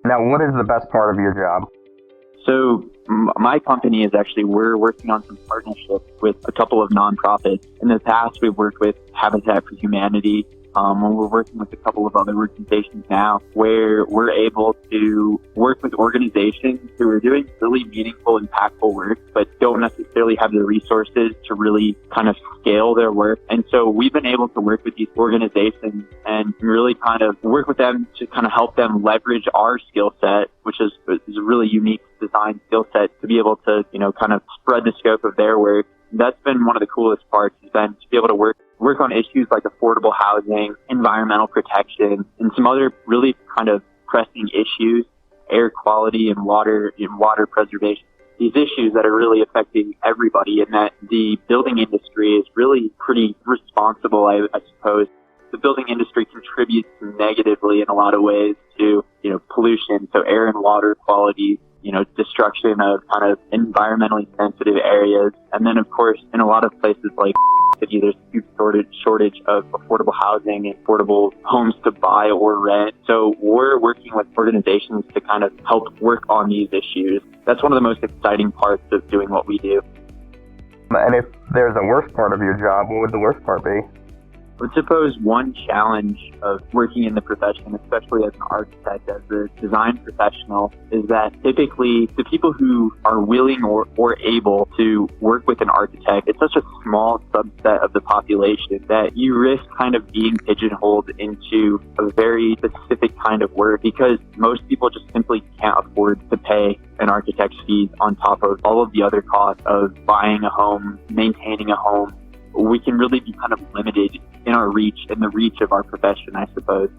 Now, what is the best part of your job? So my company is we're working on some partnerships with a couple of nonprofits. In the past, we've worked with Habitat for Humanity. And we're working with a couple of other organizations now where we're able to work with organizations who are doing really meaningful, impactful work, but don't necessarily have the resources to really kind of scale their work. And so we've been able to work with these organizations and really kind of work with them to kind of help them leverage our skill set, which is a really unique design skill set, to be able to, kind of spread the scope of their work. That's been one of the coolest parts, has been to be able to work on issues like affordable housing, environmental protection, and some other really kind of pressing issues, air quality and water preservation. These issues that are really affecting everybody, and that the building industry is really pretty responsible, I suppose. The building industry contributes negatively in a lot of ways to, pollution, so air and water quality, destruction of kind of environmentally sensitive areas. And then, of course, in a lot of places like city, there's a huge shortage of affordable housing and affordable homes to buy or rent. So we're working with organizations to kind of help work on these issues. That's one of the most exciting parts of doing what we do. And if there's a worst part of your job, what would the worst part be? I would suppose one challenge of working in the profession, especially as an architect, as a design professional, is that typically the people who are willing or able to work with an architect, it's such a small subset of the population that you risk kind of being pigeonholed into a very specific kind of work, because most people just simply can't afford to pay an architect's fees on top of all of the other costs of buying a home, maintaining a home. We can really be kind of limited in our reach, in the reach of our profession, I suppose.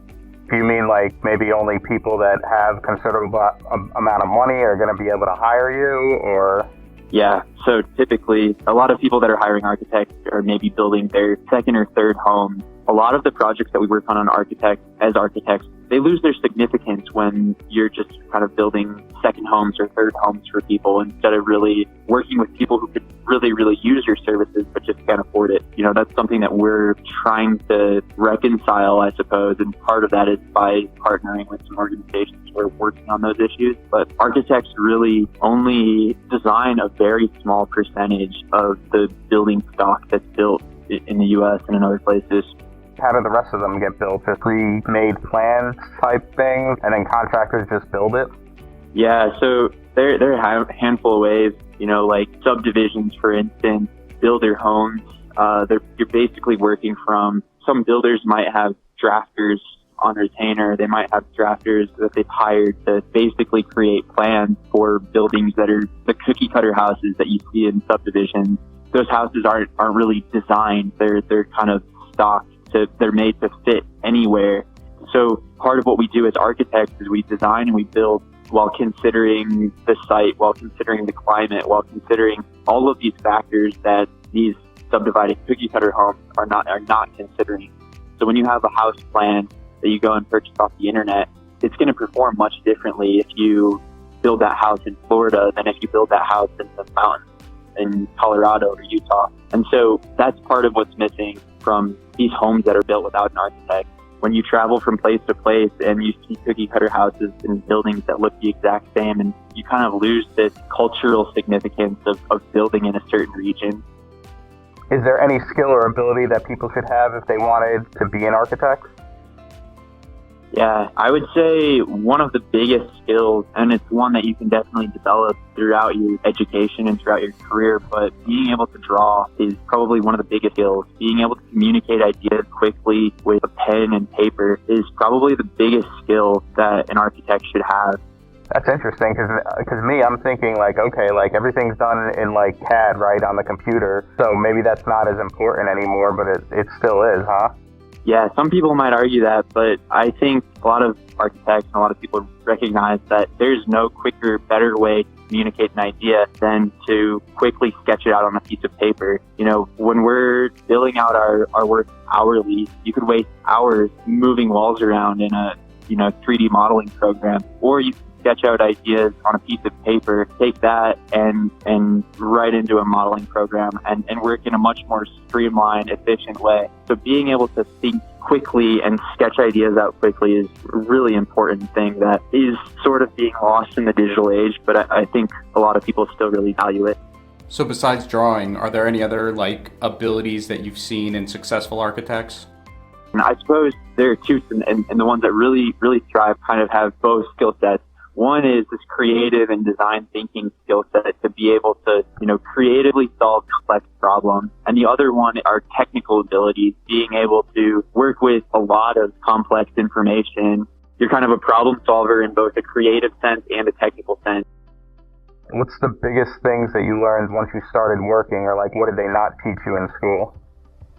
Do you mean like maybe only people that have considerable amount of money are going to be able to hire you, or? Yeah, so typically a lot of people that are hiring architects are maybe building their second or third home. A lot of the projects that we work on as architects, they lose their significance when you're just kind of building second homes or third homes for people, instead of really working with people who could really, really use your services but just can't afford it. That's something that we're trying to reconcile, I suppose, and part of that is by partnering with some organizations who are working on those issues. But architects really only design a very small percentage of the building stock that's built in the U.S. and in other places. How do the rest of them get built? Just pre-made plans type things, and then contractors just build it? Yeah, so there are a handful of ways, like subdivisions, for instance, builder homes. You're basically working from, some builders might have drafters on retainer. They might have drafters that they've hired to basically create plans for buildings that are the cookie cutter houses that you see in subdivisions. Those houses aren't really designed. They're kind of stock. They're made to fit anywhere. So part of what we do as architects is we design and we build while considering the site, while considering the climate, while considering all of these factors that these subdivided cookie cutter homes are not considering. So when you have a house plan that you go and purchase off the internet, it's going to perform much differently if you build that house in Florida than if you build that house in the mountains in Colorado or Utah. And so that's part of what's missing from these homes that are built without an architect. When you travel from place to place and you see cookie cutter houses and buildings that look the exact same, and you kind of lose this cultural significance of building in a certain region. Is there any skill or ability that people should have if they wanted to be an architect? Yeah, I would say one of the biggest skills, and it's one that you can definitely develop throughout your education and throughout your career, but being able to draw is probably one of the biggest skills. Being able to communicate ideas quickly with a pen and paper is probably the biggest skill that an architect should have. That's interesting, because me, I'm thinking like, okay, like everything's done in like CAD, right, on the computer, so maybe that's not as important anymore, but it still is, huh? Yeah, some people might argue that, but I think a lot of architects and a lot of people recognize that there's no quicker, better way to communicate an idea than to quickly sketch it out on a piece of paper. When we're billing out our work hourly, you could waste hours moving walls around in a 3D modeling program, or you sketch out ideas on a piece of paper, take that and write into a modeling program and work in a much more streamlined, efficient way. So being able to think quickly and sketch ideas out quickly is a really important thing that is sort of being lost in the digital age, but I think a lot of people still really value it. So besides drawing, are there any other abilities that you've seen in successful architects? And I suppose there are two, and the ones that really thrive kind of have both skill sets. One is this creative and design thinking skill set to be able to, creatively solve complex problems. And the other one are technical abilities, being able to work with a lot of complex information. You're kind of a problem solver in both a creative sense and a technical sense. What's the biggest things that you learned once you started working, or what did they not teach you in school?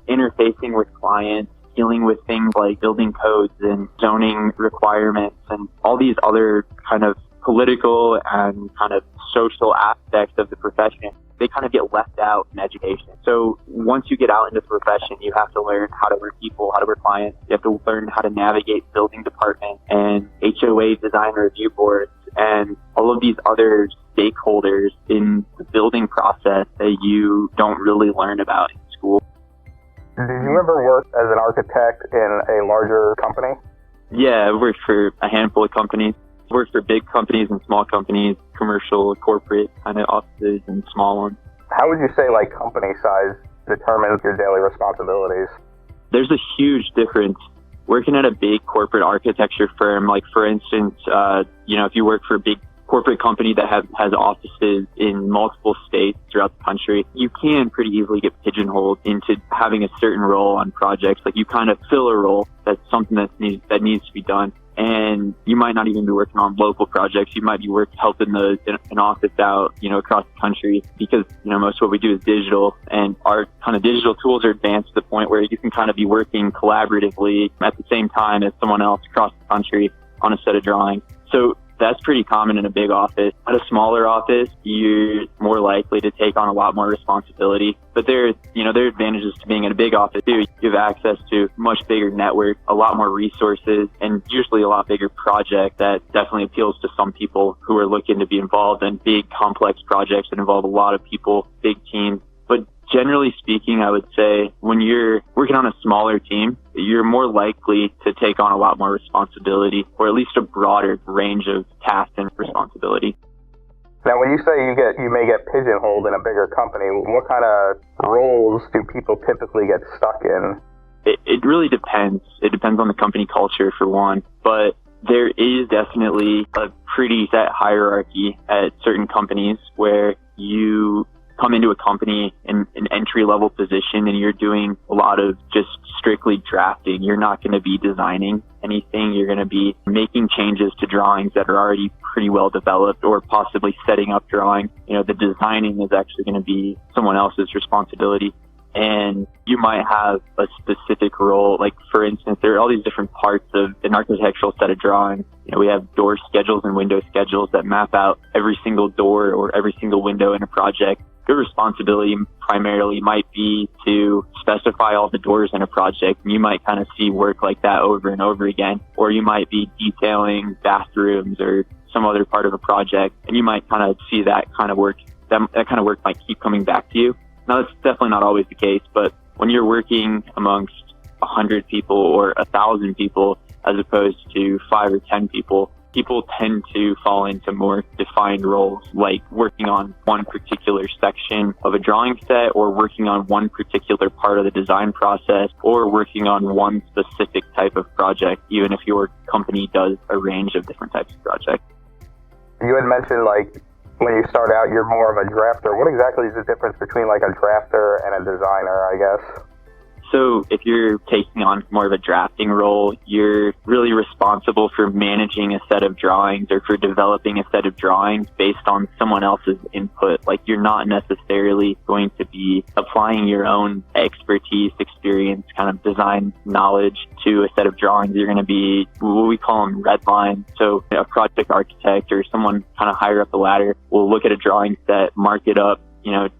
Interfacing with clients, dealing with things like building codes and zoning requirements and all these other kind of political and kind of social aspects of the profession, they kind of get left out in education. So once you get out into the profession, you have to learn how to work people, how to work clients. You have to learn how to navigate building departments and HOA design review boards and all of these other stakeholders in the building process that you don't really learn about in school. Did you ever work as an architect in a larger company? Yeah, I've worked for a handful of companies. I've worked for big companies and small companies, commercial, corporate kind of offices and small ones. How would you say company size determines your daily responsibilities? There's a huge difference. Working at a big corporate architecture firm, for instance, if you work for a big corporate company that has offices in multiple states throughout the country, you can pretty easily get pigeonholed into having a certain role on projects. You kind of fill a role that's something that needs to be done. And you might not even be working on local projects. You might be helping an office out, across the country, because, most of what we do is digital, and our kind of digital tools are advanced to the point where you can kind of be working collaboratively at the same time as someone else across the country on a set of drawings. So that's pretty common in a big office. At a smaller office, you're more likely to take on a lot more responsibility. But there are advantages to being in a big office too. You have access to much bigger network, a lot more resources, and usually a lot bigger project that definitely appeals to some people who are looking to be involved in big, complex projects that involve a lot of people, big teams. But generally speaking, I would say when you're working on a smaller team, you're more likely to take on a lot more responsibility, or at least a broader range of tasks and responsibility. Now, when you say you may get pigeonholed in a bigger company, what kind of roles do people typically get stuck in? It really depends. It depends on the company culture, for one, but there is definitely a pretty set hierarchy at certain companies where you come into a company in an entry-level position and you're doing a lot of just strictly drafting. You're not going to be designing anything. You're going to be making changes to drawings that are already pretty well developed, or possibly setting up drawings. The designing is actually going to be someone else's responsibility. And you might have a specific role. For instance, there are all these different parts of an architectural set of drawings. We have door schedules and window schedules that map out every single door or every single window in a project. Your responsibility primarily might be to specify all the doors in a project, and you might kind of see work like that over and over again. Or you might be detailing bathrooms or some other part of a project, and you might kind of see that kind of work. That kind of work might keep coming back to you. Now, that's definitely not always the case, but when you're working amongst 100 people or 1,000 people, as opposed to 5 or 10 people, people tend to fall into more defined roles, like working on one particular section of a drawing set, or working on one particular part of the design process, or working on one specific type of project, even if your company does a range of different types of projects. You had mentioned when you start out, you're more of a drafter. What exactly is the difference between a drafter and a designer, I guess? So if you're taking on more of a drafting role, you're really responsible for managing a set of drawings or for developing a set of drawings based on someone else's input. You're not necessarily going to be applying your own expertise, experience, kind of design knowledge to a set of drawings. You're going to be what we call them red lines. So a project architect or someone kind of higher up the ladder will look at a drawing set, mark it up,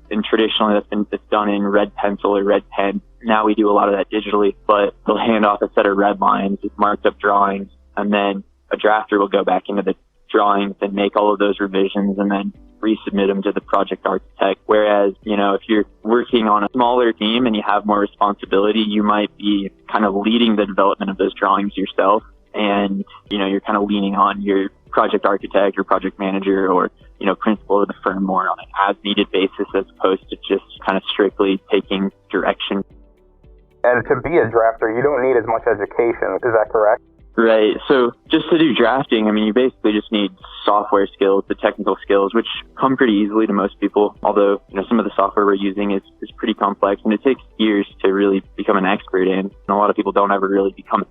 and traditionally that's done in red pencil or red pen. Now we do a lot of that digitally, but they'll hand off a set of red lines with marked up drawings, and then a drafter will go back into the drawings and make all of those revisions and then resubmit them to the project architect. Whereas, if you're working on a smaller team and you have more responsibility, you might be kind of leading the development of those drawings yourself. And, you're kind of leaning on your project architect or project manager or, principal of the firm more on an as-needed basis as opposed to just kind of strictly taking direction. And to be a drafter, you don't need as much education. Is that correct? Right. So just to do drafting, you basically just need software skills, the technical skills, which come pretty easily to most people. Although, some of the software we're using is pretty complex and it takes years to really become an expert in. And a lot of people don't ever really become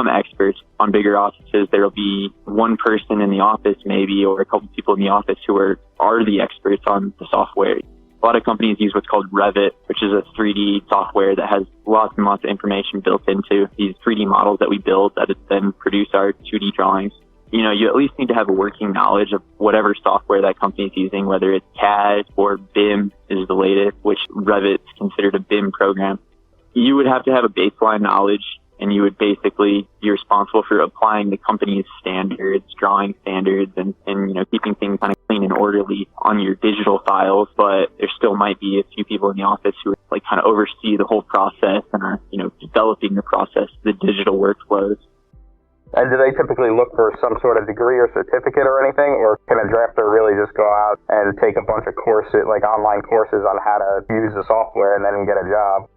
experts. On bigger offices, there'll be one person in the office maybe, or a couple people in the office who are the experts on the software. A lot of companies use what's called Revit, which is a 3D software that has lots and lots of information built into these 3D models that we build that then produce our 2D drawings. You at least need to have a working knowledge of whatever software that company is using, whether it's CAD or BIM is the latest, which Revit is considered a BIM program. You would have to have a baseline knowledge, and you would basically be responsible for applying the company's standards, drawing standards, and keeping things kind of clean and orderly on your digital files. But there still might be a few people in the office who kind of oversee the whole process and are, developing the process, the digital workflows. And do they typically look for some sort of degree or certificate or anything? Or can a drafter really just go out and take a bunch of courses, like online courses on how to use the software and then get a job?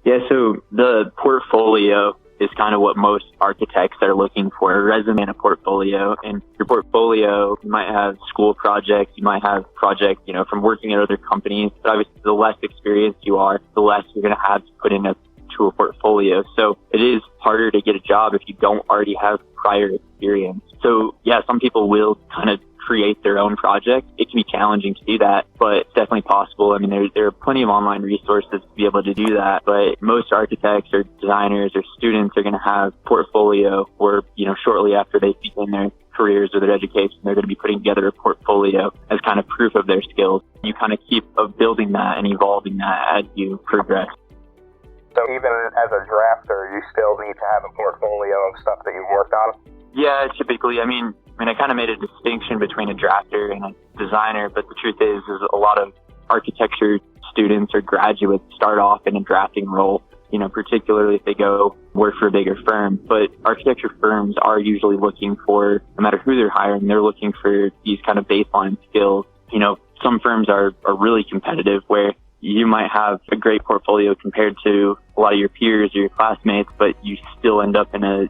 Yeah, so the portfolio is kind of what most architects are looking for, a resume and a portfolio. And your portfolio, you might have school projects, you might have projects, from working at other companies. But obviously, the less experienced you are, the less you're going to have to put into a portfolio. So it is harder to get a job if you don't already have prior experience. So yeah, some people will kind of create their own project. It can be challenging to do that, but it's definitely possible. There are plenty of online resources to be able to do that, but most architects or designers or students are going to have portfolio or, shortly after they begin their careers or their education, they're going to be putting together a portfolio as kind of proof of their skills. You kind of keep building that and evolving that as you progress. So even as a drafter, you still need to have a portfolio of stuff that you've worked on? Yeah, typically. I kind of made a distinction between a drafter and a designer, but the truth is a lot of architecture students or graduates start off in a drafting role, particularly if they go work for a bigger firm. But architecture firms are usually looking for, no matter who they're hiring, they're looking for these kind of baseline skills. Some firms are really competitive where you might have a great portfolio compared to a lot of your peers or your classmates, but you still end up in a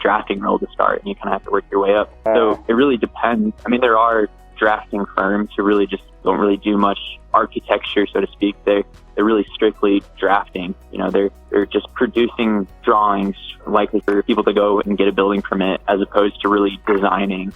drafting role to start, and you kind of have to work your way up. So it really depends. There are drafting firms who really just don't really do much architecture, so to speak. They're really strictly drafting. They're just producing drawings likely for people to go and get a building permit as opposed to really designing